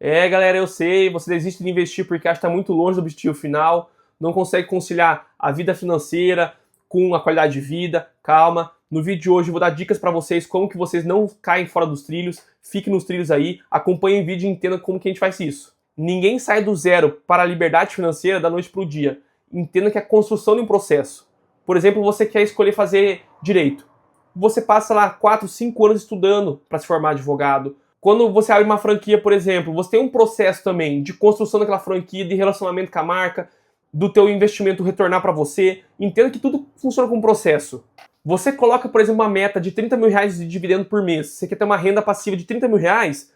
É, galera, eu sei, você desiste de investir porque acha que está muito longe do objetivo final, não consegue conciliar a vida financeira com a qualidade de vida. Calma, no vídeo de hoje eu vou dar dicas para vocês como que vocês não caem fora dos trilhos, fiquem nos trilhos aí, acompanhem o vídeo e entendam como que a gente faz isso. Ninguém sai do zero para a liberdade financeira da noite para o dia. Entenda que é a construção de um processo. Por exemplo, você quer escolher fazer direito. Você passa lá 4, 5 anos estudando para se formar advogado. Quando você abre uma franquia, por exemplo, você tem um processo também de construção daquela franquia, de relacionamento com a marca, do teu investimento retornar para você. Entenda que tudo funciona como um processo. Você coloca, por exemplo, uma meta de 30 mil reais de dividendo por mês. Você quer ter uma renda passiva de 30 mil reais?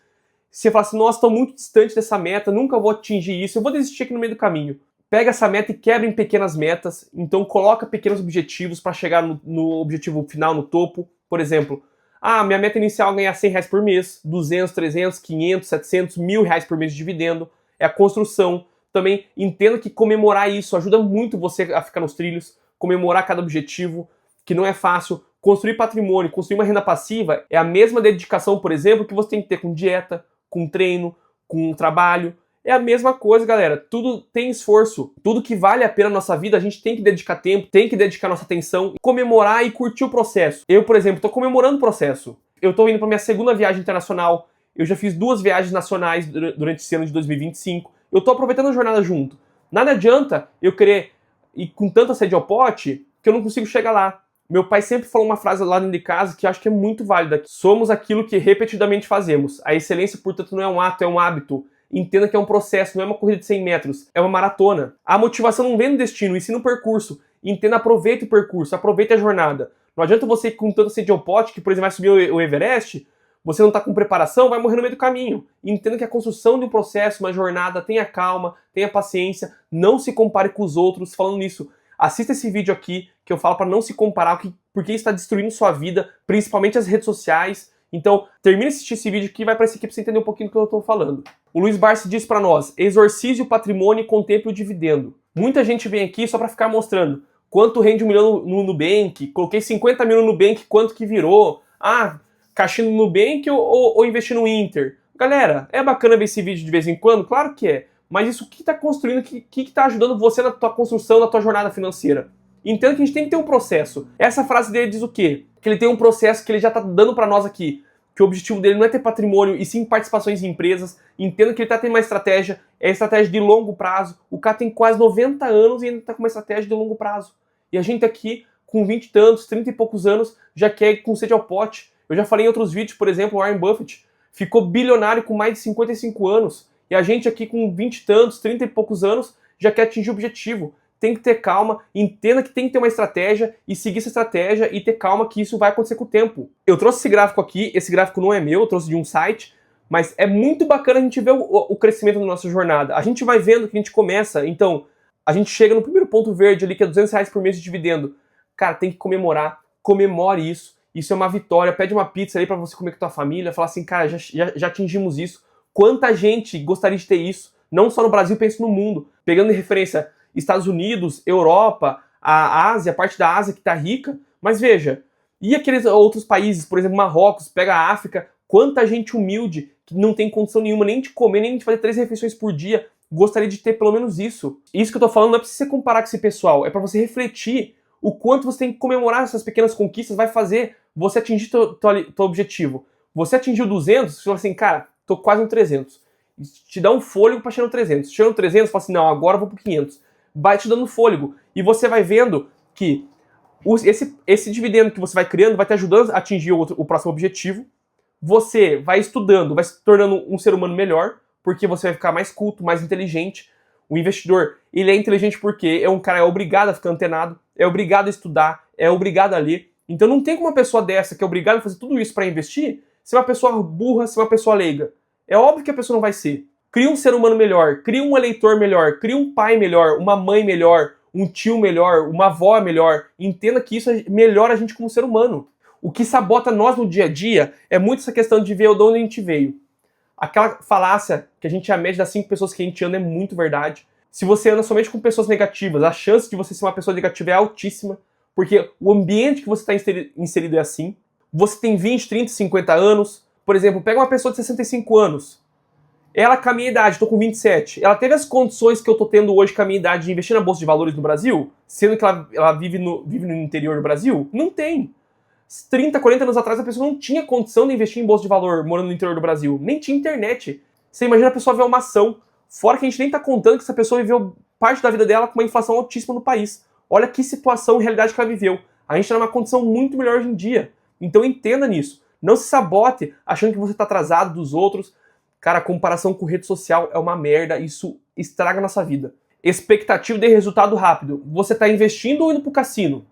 Você fala assim, nossa, estou muito distante dessa meta, nunca vou atingir isso, eu vou desistir aqui no meio do caminho. Pega essa meta e quebra em pequenas metas, então coloca pequenos objetivos para chegar no objetivo final, no topo. Por exemplo, minha meta inicial é ganhar 100 reais por mês, 200, 300, 500, 700, 1.000 reais por mês de dividendo. É a construção. Também entenda que comemorar isso ajuda muito você a ficar nos trilhos, comemorar cada objetivo, que não é fácil. Construir patrimônio, construir uma renda passiva é a mesma dedicação, por exemplo, que você tem que ter com dieta, com treino, com trabalho. É a mesma coisa, galera. Tudo tem esforço. Tudo que vale a pena na nossa vida, a gente tem que dedicar tempo, tem que dedicar nossa atenção, comemorar e curtir o processo. Eu, por exemplo, estou comemorando o processo. Eu estou indo para minha segunda viagem internacional. Eu já fiz 2 viagens nacionais durante esse ano de 2025. Eu estou aproveitando a jornada junto. Nada adianta eu querer ir com tanta sede ao pote que eu não consigo chegar lá. Meu pai sempre falou uma frase lá dentro de casa que eu acho que é muito válida. Somos aquilo que repetidamente fazemos. A excelência, portanto, não é um ato, é um hábito. Entenda que é um processo, não é uma corrida de 100 metros, é uma maratona. A motivação não vem no destino, e sim no percurso. Entenda, aproveita o percurso, aproveita a jornada. Não adianta você ir com tanto sede ao pote, que por exemplo vai subir o Everest, você não está com preparação, vai morrer no meio do caminho. Entenda que a construção de um processo, uma jornada, tenha calma, tenha paciência, não se compare com os outros. Falando nisso, assista esse vídeo aqui, que eu falo para não se comparar, porque isso está destruindo sua vida, principalmente as redes sociais. Então, termine de assistir esse vídeo aqui e vai para essa aqui para você entender um pouquinho do que eu estou falando. O Luiz Barsi diz para nós, exorcize o patrimônio e contemple o dividendo. Muita gente vem aqui só para ficar mostrando quanto rende 1 milhão no Nubank, coloquei 50 mil no Nubank, quanto que virou. Caixinha no Nubank ou investir no Inter. Galera, é bacana ver esse vídeo de vez em quando? Claro que é. Mas isso que está construindo, que está ajudando você na tua construção, na tua jornada financeira? Entenda que a gente tem que ter um processo. Essa frase dele diz o quê? Que ele tem um processo que ele já está dando para nós aqui. Que o objetivo dele não é ter patrimônio e sim participações em empresas. Entenda que ele está tendo uma estratégia, é estratégia de longo prazo. O cara tem quase 90 anos e ainda está com uma estratégia de longo prazo. E a gente aqui, com 20 e tantos, 30 e poucos anos, já quer ir com sede ao pote. Eu já falei em outros vídeos, por exemplo, o Warren Buffett ficou bilionário com mais de 55 anos. E a gente aqui com 20 e tantos, 30 e poucos anos, já quer atingir o objetivo. Tem que ter calma, entenda que tem que ter uma estratégia e seguir essa estratégia e ter calma que isso vai acontecer com o tempo. Eu trouxe esse gráfico aqui, esse gráfico não é meu, eu trouxe de um site, mas é muito bacana a gente ver o crescimento da nossa jornada. A gente vai vendo que a gente começa, então, a gente chega no primeiro ponto verde ali, que é 200 reais por mês de dividendo. Cara, tem que comemorar, comemore isso. Isso é uma vitória, pede uma pizza ali pra você comer com a tua família, fala assim, cara, já atingimos isso. Quanta gente gostaria de ter isso? Não só no Brasil, penso no mundo. Pegando em referência Estados Unidos, Europa, a Ásia, a parte da Ásia que tá rica. Mas veja, e aqueles outros países, por exemplo, Marrocos, pega a África, quanta gente humilde que não tem condição nenhuma nem de comer, nem de fazer 3 refeições por dia, gostaria de ter pelo menos isso. Isso que eu tô falando não é pra você comparar com esse pessoal, é pra você refletir o quanto você tem que comemorar essas pequenas conquistas, vai fazer você atingir teu objetivo. Você atingiu 200, você fala assim, cara, tô quase no 300. Te dá um fôlego pra chegar no 300. Chega no 300, fala assim, não, agora eu vou pro 500. Vai te dando fôlego. E você vai vendo que esse dividendo que você vai criando vai te ajudando a atingir o próximo objetivo. Você vai estudando, vai se tornando um ser humano melhor, porque você vai ficar mais culto, mais inteligente. O investidor, ele é inteligente porque é um cara obrigado a ficar antenado, é obrigado a estudar, é obrigado a ler. Então não tem como uma pessoa dessa, que é obrigada a fazer tudo isso para investir, ser uma pessoa burra, ser uma pessoa leiga. É óbvio que a pessoa não vai ser. Cria um ser humano melhor, cria um eleitor melhor, cria um pai melhor, uma mãe melhor, um tio melhor, uma avó melhor. Entenda que isso melhora a gente como ser humano. O que sabota nós no dia a dia é muito essa questão de ver de onde a gente veio. Aquela falácia que a gente é a média das 5 pessoas que a gente anda é muito verdade. Se você anda somente com pessoas negativas, a chance de você ser uma pessoa negativa é altíssima, porque o ambiente que você está inserido é assim. Você tem 20, 30, 50 anos. Por exemplo, pega uma pessoa de 65 anos. Ela, com a minha idade, tô com 27, ela teve as condições que eu tô tendo hoje com a minha idade de investir na Bolsa de Valores no Brasil? Sendo que ela vive no interior do Brasil? Não tem. 30, 40 anos atrás a pessoa não tinha condição de investir em Bolsa de Valor morando no interior do Brasil. Nem tinha internet. Você imagina a pessoa ver uma ação. Fora que a gente nem tá contando que essa pessoa viveu parte da vida dela com uma inflação altíssima no país. Olha que situação e realidade que ela viveu. A gente tá numa condição muito melhor hoje em dia. Então entenda nisso. Não se sabote achando que você tá atrasado dos outros. Cara, a comparação com rede social é uma merda. Isso estraga a nossa vida. Expectativa de resultado rápido. Você tá investindo ou indo pro cassino?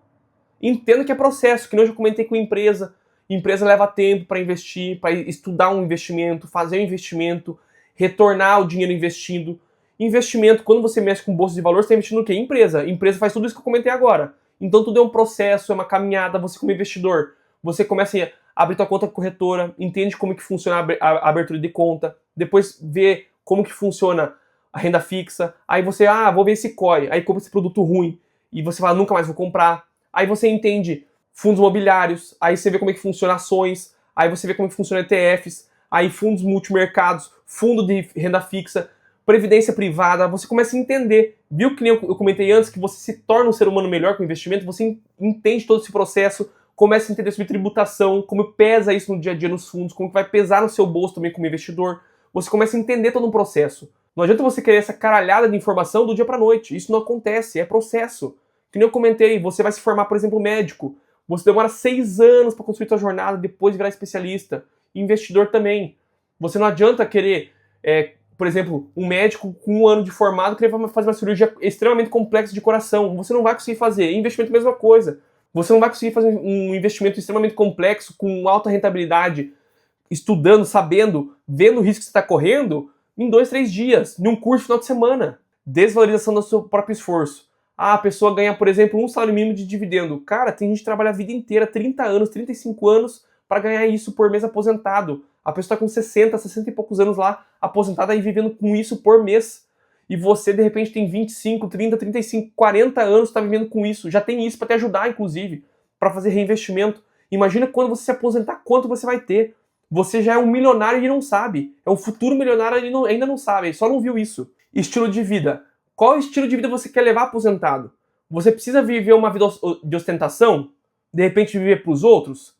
Entenda que é processo, que nem eu já comentei com a empresa. Empresa leva tempo para investir, para estudar um investimento, fazer um investimento, retornar o dinheiro investido. Investimento, quando você mexe com bolsa de valores, você está investindo no quê? Empresa. Empresa faz tudo isso que eu comentei agora. Então tudo é um processo, é uma caminhada. Você como investidor, você começa a abrir tua conta corretora, entende como que funciona a abertura de conta, depois vê como que funciona a renda fixa, aí você, vou ver esse COI, aí compra esse produto ruim, e você fala, nunca mais vou comprar. Aí você entende fundos imobiliários, aí você vê como é que funciona ações, aí você vê como é que funciona ETFs, aí fundos multimercados, fundo de renda fixa, previdência privada, você começa a entender. Viu que nem eu comentei antes, que você se torna um ser humano melhor com o investimento, você entende todo esse processo, começa a entender sobre tributação, como pesa isso no dia a dia nos fundos, como que vai pesar no seu bolso também como investidor. Você começa a entender todo um processo. Não adianta você querer essa caralhada de informação do dia pra noite. Isso não acontece, é processo. Que nem eu comentei, você vai se formar, por exemplo, médico. Você demora 6 anos para construir sua jornada, depois virar especialista. Investidor também. Você não adianta querer, por exemplo, um médico com 1 ano de formado querer fazer uma cirurgia extremamente complexa de coração. Você não vai conseguir fazer. Investimento, mesma coisa. Você não vai conseguir fazer um investimento extremamente complexo, com alta rentabilidade, estudando, sabendo, vendo o risco que você está correndo, em 2, 3 dias, em um curso final de semana. Desvalorização do seu próprio esforço. A pessoa ganha, por exemplo, um salário mínimo de dividendo. Cara, tem gente que trabalha a vida inteira, 30 anos, 35 anos, para ganhar isso por mês aposentado. A pessoa está com 60, 60 e poucos anos lá, aposentada e vivendo com isso por mês. E você, de repente, tem 25, 30, 35, 40 anos, está vivendo com isso. Já tem isso para te ajudar, inclusive, para fazer reinvestimento. Imagina quando você se aposentar, quanto você vai ter. Você já é um milionário e não sabe. É um futuro milionário e ainda não sabe, só não viu isso. Estilo de vida. Qual estilo de vida você quer levar aposentado? Você precisa viver uma vida de ostentação? De repente viver para os outros?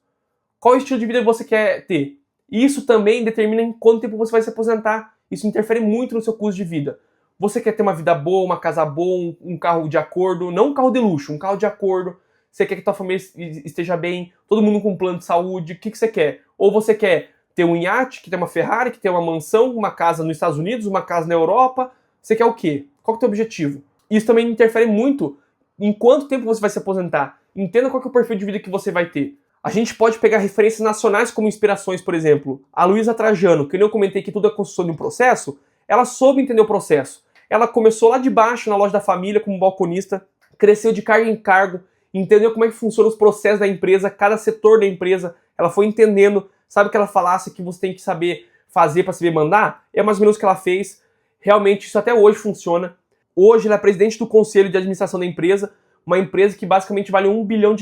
Qual estilo de vida você quer ter? Isso também determina em quanto tempo você vai se aposentar. Isso interfere muito no seu custo de vida. Você quer ter uma vida boa, uma casa boa, um carro de acordo, não um carro de luxo, um carro de acordo. Você quer que tua família esteja bem, todo mundo com um plano de saúde. O que você quer? Ou você quer ter um iate, que tem uma Ferrari, que tem uma mansão, uma casa nos Estados Unidos, uma casa na Europa. Você quer o quê? Qual que é o teu objetivo? Isso também interfere muito em quanto tempo você vai se aposentar. Entenda qual que é o perfil de vida que você vai ter. A gente pode pegar referências nacionais como inspirações, por exemplo. A Luísa Trajano, que eu comentei que tudo é construção de um processo, ela soube entender o processo. Ela começou lá de baixo, na loja da família, como balconista, cresceu de cargo em cargo, entendeu como é que funcionam os processos da empresa, cada setor da empresa, ela foi entendendo. Sabe que ela falasse que você tem que saber fazer para saber mandar? É mais ou menos o que ela fez. Realmente, isso até hoje funciona. Hoje ela é presidente do conselho de administração da empresa, uma empresa que basicamente vale $1 bilhão.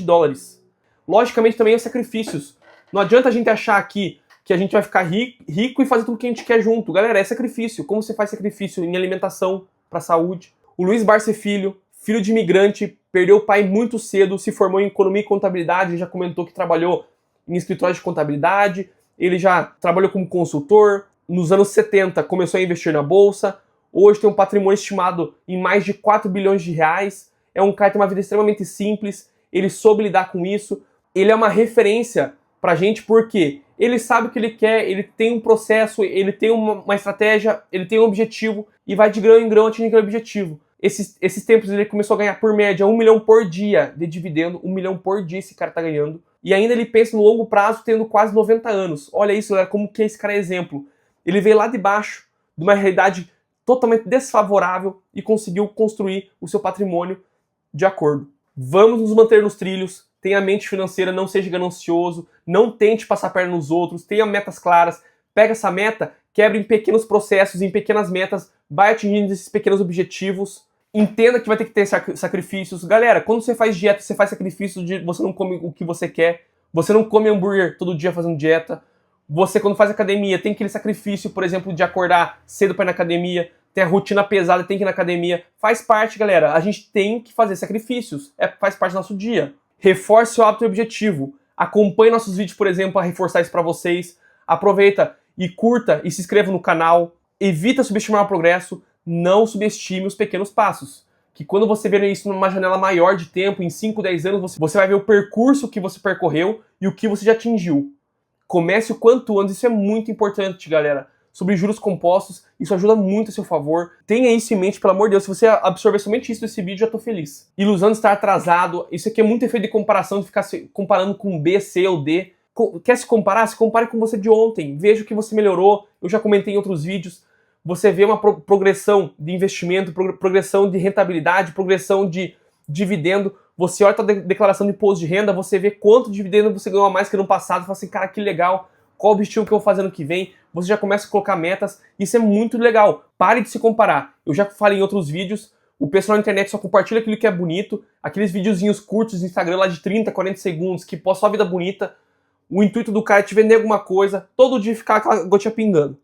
Logicamente também é sacrifícios. Não adianta a gente achar aqui que a gente vai ficar rico e fazer tudo o que a gente quer junto. Galera, é sacrifício. Como você faz sacrifício em alimentação, para saúde? O Luiz Barsi Filho, filho de imigrante, perdeu o pai muito cedo, se formou em economia e contabilidade, já comentou que trabalhou em escritórios de contabilidade, ele já trabalhou como consultor. Nos anos 70 começou a investir na bolsa, hoje tem um patrimônio estimado em mais de 4 bilhões de reais, é um cara que tem uma vida extremamente simples, ele soube lidar com isso, ele é uma referência pra gente porque ele sabe o que ele quer, ele tem um processo, ele tem uma estratégia, ele tem um objetivo e vai de grão em grão atingir aquele objetivo. Esses tempos ele começou a ganhar por média 1 milhão por dia de dividendo, 1 milhão por dia esse cara tá ganhando. E ainda ele pensa no longo prazo tendo quase 90 anos. Olha isso, galera, como que esse cara é exemplo. Ele veio lá de baixo, de uma realidade totalmente desfavorável e conseguiu construir o seu patrimônio de acordo. Vamos nos manter nos trilhos, tenha mente financeira, não seja ganancioso, não tente passar a perna nos outros, tenha metas claras, pega essa meta, quebra em pequenos processos, em pequenas metas, vai atingindo esses pequenos objetivos, entenda que vai ter que ter sacrifícios. Galera, quando você faz dieta, você faz sacrifícios, você não come o que você quer, você não come hambúrguer todo dia fazendo dieta, Você, quando faz academia, tem aquele sacrifício, por exemplo, de acordar cedo para ir na academia, tem a rotina pesada, tem que ir na academia. Faz parte, galera. A gente tem que fazer sacrifícios. Faz parte do nosso dia. Reforce o hábito e objetivo. Acompanhe nossos vídeos, por exemplo, para reforçar isso para vocês. Aproveita e curta e se inscreva no canal. Evita subestimar o progresso. Não subestime os pequenos passos. Que quando você vê isso numa janela maior de tempo, em 5, 10 anos, você vai ver o percurso que você percorreu e o que você já atingiu. Comece o quanto antes, isso é muito importante, galera. Sobre juros compostos, isso ajuda muito a seu favor. Tenha isso em mente, pelo amor de Deus. Se você absorver somente isso desse vídeo, já tô feliz. Ilusão de estar atrasado. Isso aqui é muito efeito de comparação, de ficar se comparando com B, C ou D. Quer se comparar? Se compare com você de ontem. Veja o que você melhorou. Eu já comentei em outros vídeos. Você vê uma progressão de investimento, progressão de rentabilidade, progressão de dividendo. Você olha a sua declaração de imposto de renda, você vê quanto dividendo você ganhou a mais que no passado, fala assim, cara, que legal, qual o objetivo que eu vou fazer no que vem, você já começa a colocar metas, isso é muito legal. Pare de se comparar. Eu já falei em outros vídeos, o pessoal na internet só compartilha aquilo que é bonito, aqueles videozinhos curtos no Instagram lá de 30, 40 segundos, que posta só a vida bonita, o intuito do cara é te vender alguma coisa, todo dia ficar aquela gotinha pingando,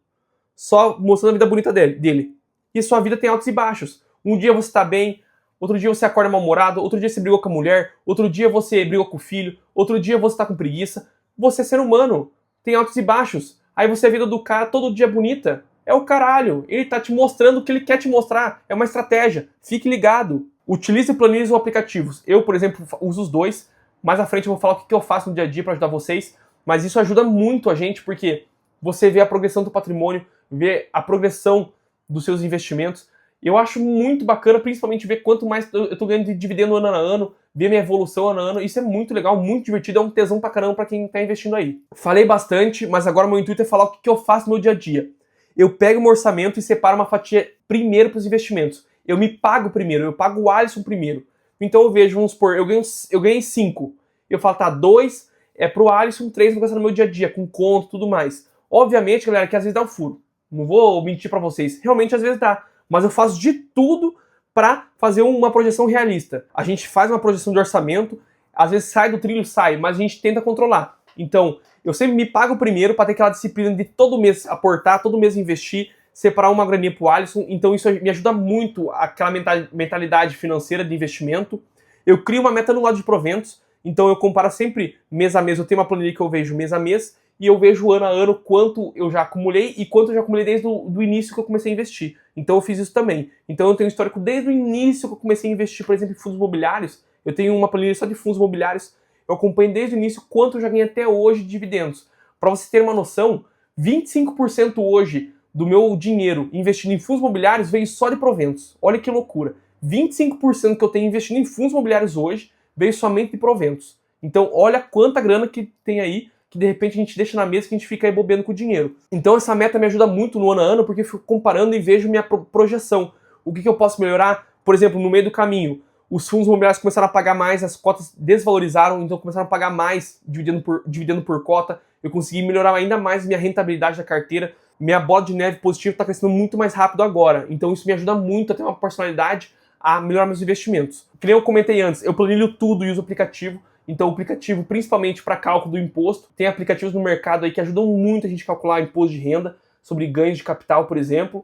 só mostrando a vida bonita dele. E sua vida tem altos e baixos. Um dia você tá bem, outro dia você acorda mal-humorado, outro dia você brigou com a mulher, outro dia você brigou com o filho, outro dia você tá com preguiça. Você é ser humano, tem altos e baixos. Aí você vê a vida do cara todo dia bonita. É o caralho, ele tá te mostrando o que ele quer te mostrar. É uma estratégia, fique ligado. Utilize planilhas ou aplicativos. Eu, por exemplo, uso os dois. Mais à frente eu vou falar o que eu faço no dia a dia para ajudar vocês. Mas isso ajuda muito a gente, porque você vê a progressão do patrimônio, vê a progressão dos seus investimentos. Eu acho muito bacana, principalmente ver quanto mais eu tô ganhando de dividendo ano a ano, ver minha evolução ano a ano. Isso é muito legal, muito divertido, é um tesão pra caramba pra quem tá investindo aí. Falei bastante, mas agora meu intuito é falar o que eu faço no meu dia a dia. Eu pego meu orçamento e separo uma fatia primeiro pros investimentos. Eu me pago primeiro, eu pago o Alisson primeiro. Então eu vejo, vamos supor, eu ganhei 5. Eu falo, tá, 2 é pro Alisson, 3 eu vou gastar no meu dia a dia, com conta e tudo mais. Obviamente, galera, que às vezes dá um furo. Não vou mentir pra vocês, realmente às vezes dá. Mas eu faço de tudo para fazer uma projeção realista. A gente faz uma projeção de orçamento, às vezes sai do trilho, sai, mas a gente tenta controlar. Então, eu sempre me pago primeiro para ter aquela disciplina de todo mês aportar, todo mês investir, separar uma graninha pro Alisson. Então isso me ajuda muito, aquela mentalidade financeira de investimento. Eu crio uma meta no lado de proventos, então eu comparo sempre mês a mês. Eu tenho uma planilha que eu vejo mês a mês, e eu vejo ano a ano quanto eu já acumulei e quanto eu já acumulei desde o início que eu comecei a investir. Então eu fiz isso também. Então eu tenho um histórico desde o início que eu comecei a investir, por exemplo, em fundos imobiliários. Eu tenho uma planilha só de fundos imobiliários. Eu acompanho desde o início quanto eu já ganhei até hoje de dividendos. Para você ter uma noção, 25% hoje do meu dinheiro investido em fundos imobiliários veio só de proventos. Olha que loucura. 25% que eu tenho investido em fundos imobiliários hoje veio somente de proventos. Então olha quanta grana que tem aí, que de repente a gente deixa na mesa, que a gente fica aí bobeando com o dinheiro. Então essa meta me ajuda muito no ano a ano, porque eu fico comparando e vejo minha projeção. O que eu posso melhorar? Por exemplo, no meio do caminho, os fundos imobiliários começaram a pagar mais, as cotas desvalorizaram, então começaram a pagar mais dividendo por cota. Eu consegui melhorar ainda mais minha rentabilidade da carteira. Minha bola de neve positiva está crescendo muito mais rápido agora. Então isso me ajuda muito a ter uma personalidade, a melhorar meus investimentos. Que nem eu comentei antes, eu planilho tudo e uso aplicativo. Então o aplicativo, principalmente para cálculo do imposto, tem aplicativos no mercado aí que ajudam muito a gente a calcular imposto de renda, sobre ganhos de capital, por exemplo.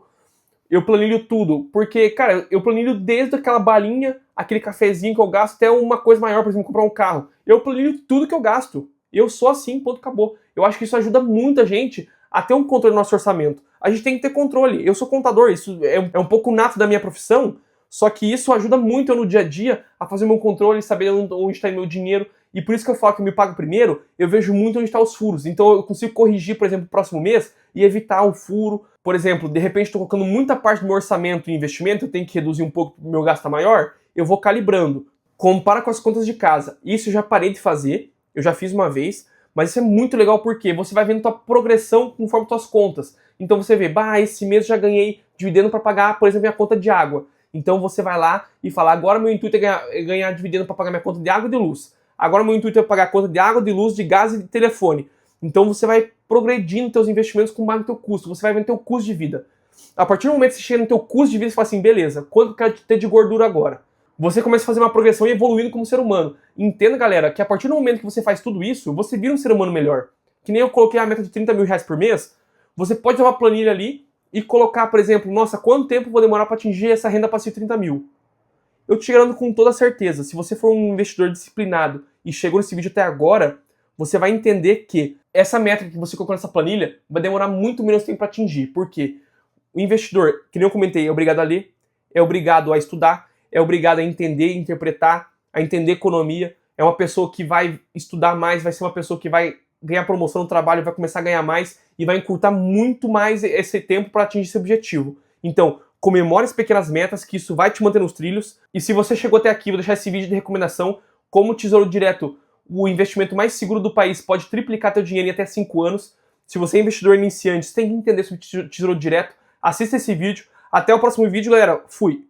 Eu planilho tudo, porque, cara, eu planilho desde aquela balinha, aquele cafezinho que eu gasto, até uma coisa maior, por exemplo, comprar um carro. Eu planilho tudo que eu gasto. Eu sou assim, ponto, acabou. Eu acho que isso ajuda muita gente a ter um controle do nosso orçamento. A gente tem que ter controle. Eu sou contador, isso é um pouco nato da minha profissão, só que isso ajuda muito eu no dia a dia a fazer meu controle, saber onde está meu dinheiro. E por isso que eu falo que eu me pago primeiro, eu vejo muito onde estão os furos. Então eu consigo corrigir, por exemplo, no próximo mês e evitar um furo. Por exemplo, de repente estou colocando muita parte do meu orçamento em investimento, eu tenho que reduzir um pouco porque o meu gasto tá maior, eu vou calibrando. Compara com as contas de casa. Isso eu já parei de fazer, eu já fiz uma vez, mas isso é muito legal porque você vai vendo tua progressão conforme tuas contas. Então você vê, esse mês eu já ganhei dividendo para pagar, por exemplo, minha conta de água. Então você vai lá e fala, agora meu intuito é ganhar dividendo para pagar minha conta de água e de luz. Agora meu intuito é pagar a conta de água, de luz, de gás e de telefone. Então você vai progredindo teus investimentos com base no teu custo. Você vai vendo teu custo de vida. A partir do momento que você chega no teu custo de vida, você fala assim, beleza, quanto eu quero ter de gordura agora? Você começa a fazer uma progressão e evoluindo como ser humano. Entenda, galera, que a partir do momento que você faz tudo isso, você vira um ser humano melhor. que nem eu coloquei a meta de 30 mil reais por mês, você pode ter uma planilha ali e colocar, por exemplo, nossa, quanto tempo eu vou demorar para atingir essa renda passiva de 30 mil? Eu te garanto com toda certeza, se você for um investidor disciplinado e chegou nesse vídeo até agora, você vai entender que essa meta que você colocou nessa planilha vai demorar muito menos tempo para atingir. Por quê? O investidor, que nem eu comentei, é obrigado a ler, é obrigado a estudar, é obrigado a entender, interpretar, a entender economia, é uma pessoa que vai estudar mais, vai ser uma pessoa que vai ganhar promoção no trabalho, vai começar a ganhar mais e vai encurtar muito mais esse tempo para atingir esse objetivo. Então, comemore as pequenas metas, que isso vai te manter nos trilhos. E se você chegou até aqui, vou deixar esse vídeo de recomendação, como o Tesouro Direto, o investimento mais seguro do país, pode triplicar teu dinheiro em até 5 anos. Se você é investidor iniciante, você tem que entender sobre Tesouro Direto. Assista esse vídeo. Até o próximo vídeo, galera. Fui!